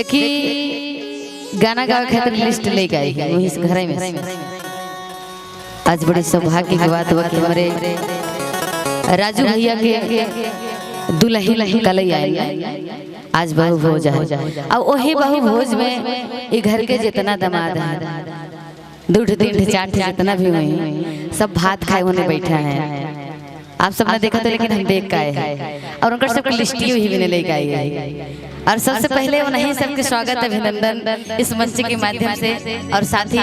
देखी गाना गावे खातिर लिस्ट लेके आई वही से घर में। आज बड़े सौभाग्य की बात हुआ कि हमारे राजू भैया के दुल्ही कलई आई आज बहु भोज है। अब वही बहु भोज में ये घर के जितना दामाद है दूठ तीन चार जितना भी हुए सब भात खाए होने बैठा है। आप सबने देखा तो लेकिन हम देख के आए हैं और उनका सबकी लिस्ट ही भी लेके आई है। और सबसे पहले उन्हें सबके स्वागत अभिनंदन इस मंच के माध्यम से। और साथ ही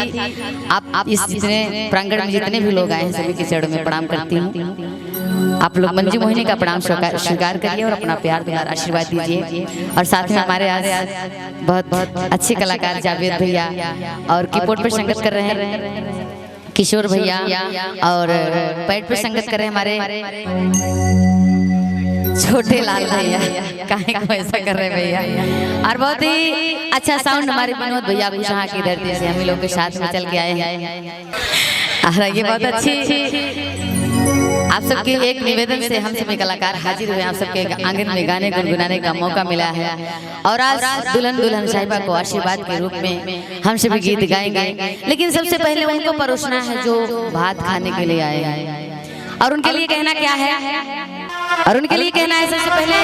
आप इस जितने प्रांगण में जितने भी लोग आए हैं सभी के चरणों में प्रणाम करती हूँ। आप लोग मंजू मोहिनी का प्रणाम स्वीकार करिए और अपना प्यार दुलार आशीर्वाद दीजिए। और साथ में हमारे आज बहुत अच्छे कलाकार जावेद भैया और कीबोर्ड पर संगत कर रहे हैं किशोर भैया और पैड पर संगत कर रहे हैं हमारे छोटे लाल भैया। काहे को ऐसा कर रहे भैया। और बहुत ही अच्छा साउंड हमारे विनोद भैया कुशहा की धरती से हम लोग के साथ में चल के आए हैं। और ये बहुत अच्छी आप सबके एक निवेदन से हम सभी कलाकार हाजिर हुए। आप सबके आंगन में गाने गुनगुनाने का मौका मिला है। और आज दुल्हन साहिबा को आशीर्वाद के रूप में हम सभी गीत गाएंगे। लेकिन सबसे पहले उनको परोसना है जो भात खाने के लिए आए हैं। और उनके लिए कहना क्या है और उनके लिए कहना है सबसे पहले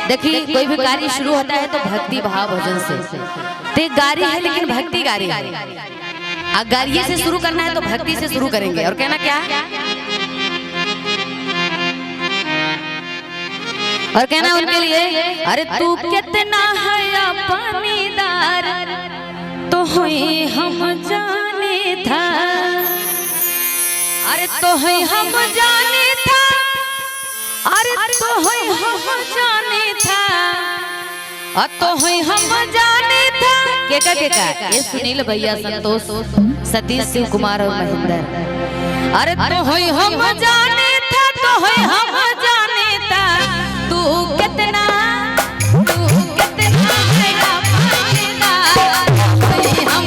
देखिए कोई भी कार्य शुरू होता है तो भक्ति भाव भजन से। तो गारी है लेकिन भक्ति गारी है। गारिये से शुरू करना है तो भक्ति से शुरू करेंगे। और कहना क्या और कहना उनके लिए अरे तू कितना है पानीदार तो हुई हम जाने था। अरे तो है हम जाने था। अरे तो है हम जाने था। तो है हम जाने था। केका ये सुनील भैया संतोष सतीश शिव कुमार और महेंद्र। अरे तो है हम जाने था। तो है हम जाने था। तू कितना है पानीदार हम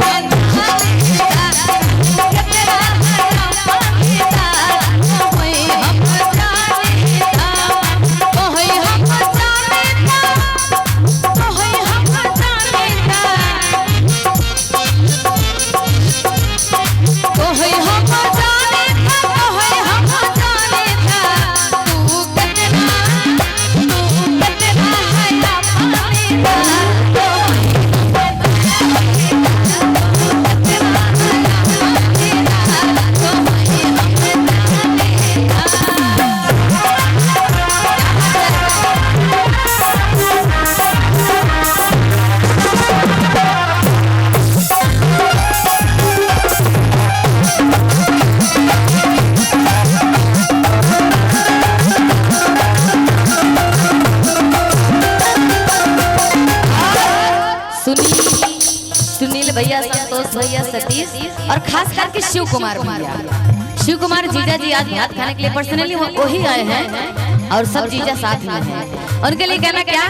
भैया संतोष भैया सतीश और खास करके शिव कुमार भैया। शिव कुमार जीजा जी आज भात खाने के लिए पर्सनली वही आए हैं और सब जीजा साथ में हैं। उनके लिए कहना क्या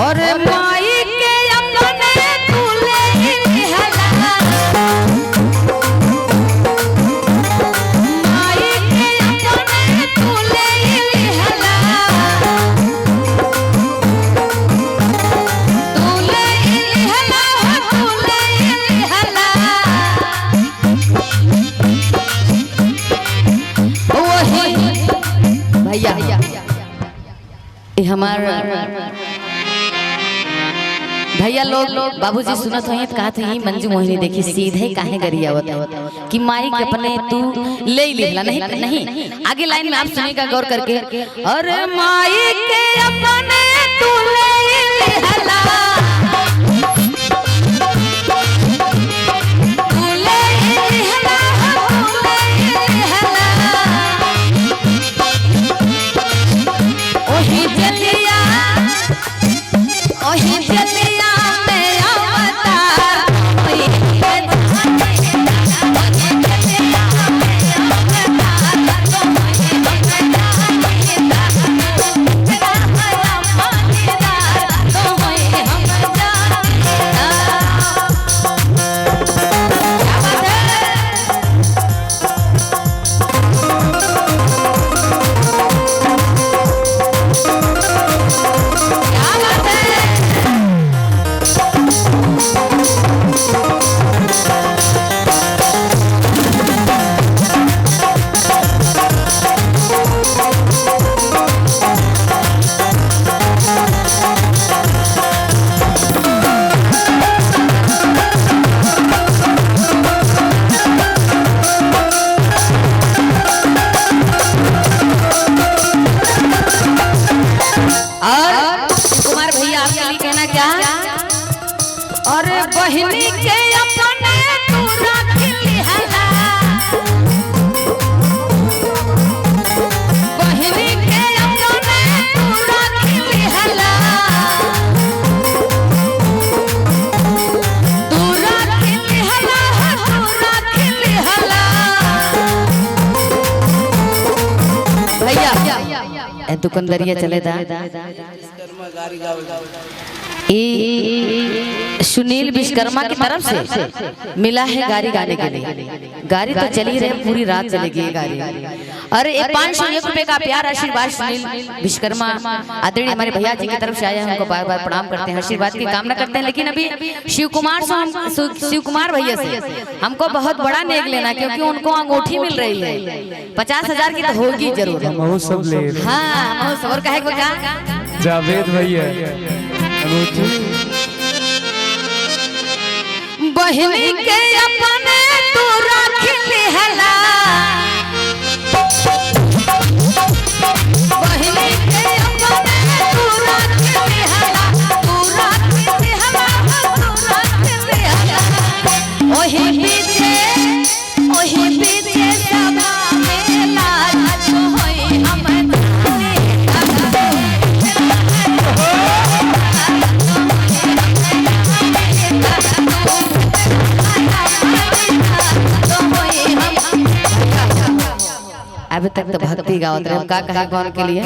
और माई के अपने दूल्हे निहला माई के अपने दूल्हे निहला भैया हमार भैया लोग बाबूजी सुनत हो कहा थे मंजू मोहिनी देखी सीधे काहे गरिया होता कि माई के अपने तू ले लेला नहीं आगे लाइन में आप सुनिएगा गौर करके। और माई के अपने तू ले लेला हम बहिनी के अपने तू रख लिहला, बहिनी के अपने तू रख लिहला, तू रख लिहला, तू रख लिहला। भैया दुकानदारिया चले दा सुनील विश्वकर्मा की तरफ से मिला है गाड़ी गाने के लिए। गाड़ी तो चली रही, पूरी रात चलेगी ये गाड़ी। अरे 501 रुपए का प्यार आशीर्वाद सुनील विश्वकर्मा आदरणीय हमारे भैया जी की तरफ से आया है, हमको बार बार प्रणाम करते हैं, आशीर्वाद की कामना करते हैं। लेकिन अभी शिव कुमार भैया से हमको बहुत बड़ा नेक लेना, क्योंकि उनको अंगूठी मिल रही है 50,000 की, तो होगी जरूर। हाँ और कहे जावेद भैया बहिनी के अपने तू रख लिहला, बहिनी के अपने तू रख लिहला, तू रख लिहला, तू रख लिहला। ओही पीछे सभा में लाज होई हम अभी तक तो भक्ति गावत रहे, का कहे कौन के लिए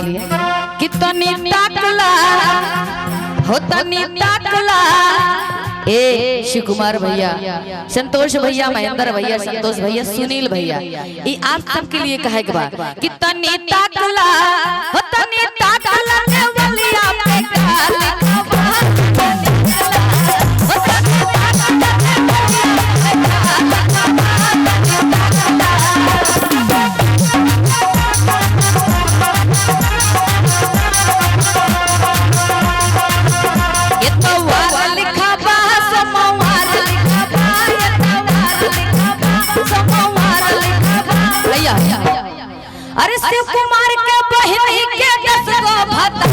कितनी ताकला हो तनी ताकला। ए शिव कुमार भैया, संतोष भैया, महेंद्र भैया, संतोष भैया, सुनील भैया, ये आप सब के लिए कहे के बा कितनी ताकला हो तनी ताकला ने बलिया पे काल अरे शिव कुमार के बहिनी के 10 गो भता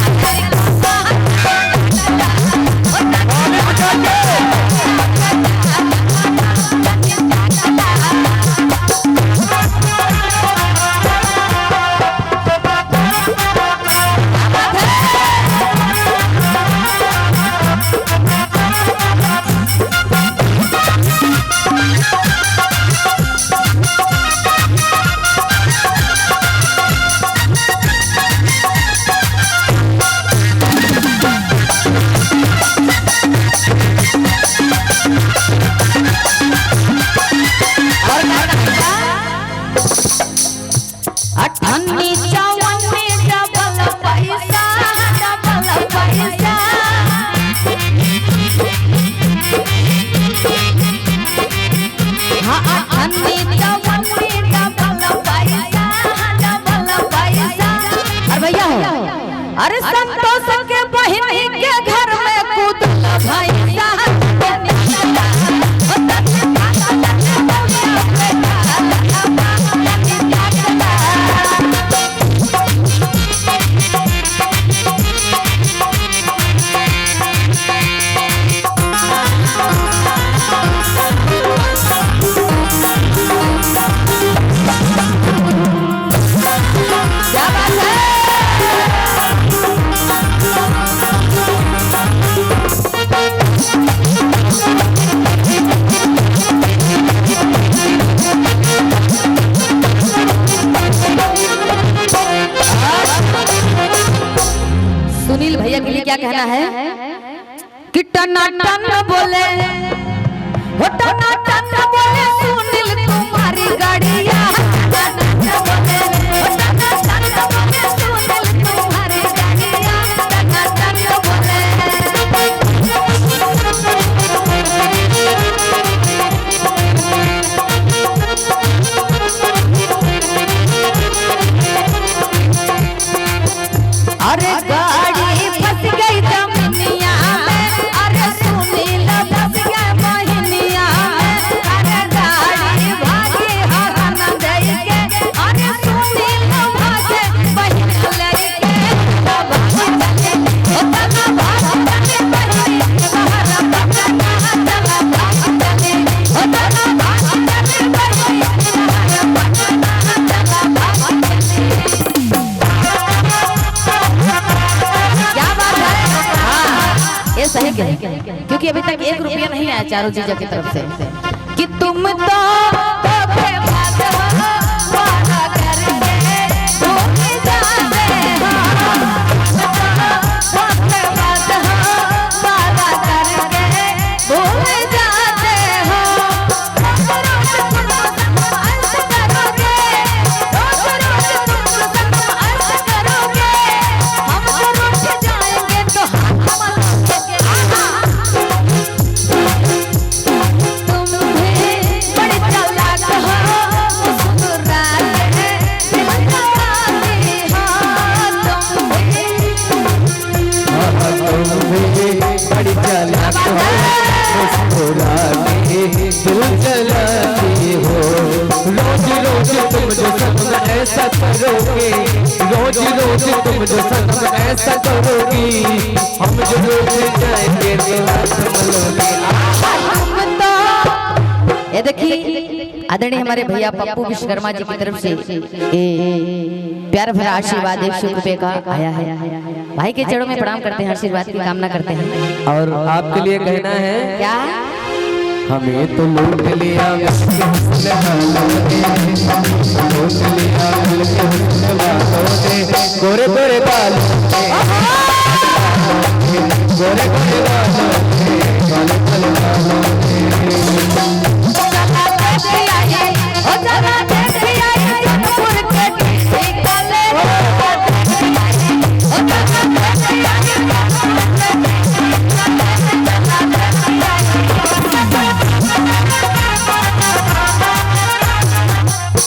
अरे संतोष के बहिनी के घर में कूद भैया सुनील भैया के लिए क्या कहना है कि टना टन बोले हो, टना टन बोले सुनील तुम्हारी गाड़िया, टना टन बोले हो, टना टन बोले सुनील तुम्हारी गाड़िया, टना टन बोले। कहेंगे क्योंकि अभी तक 1 रुपया नहीं आया चारों जीजा की तरफ से कि तुम तो ऐसा करोगे रोज रोज तुम जो सनम ऐसा करोगी हम जो रोज जाएंगे तो ये देखिए आदरणीय हमारे भैया पप्पू विश्वकर्मा जी की तरफ से प्यार भरा आशीर्वाद 100 रुपए का आया है। भाई के चरणों में प्रणाम करते हैं, आशीर्वाद की कामना करते हैं। और आपके लिए कहना है क्या हमें तो लूट लिया गोरे गोरे बाल गोरे गोरे बाल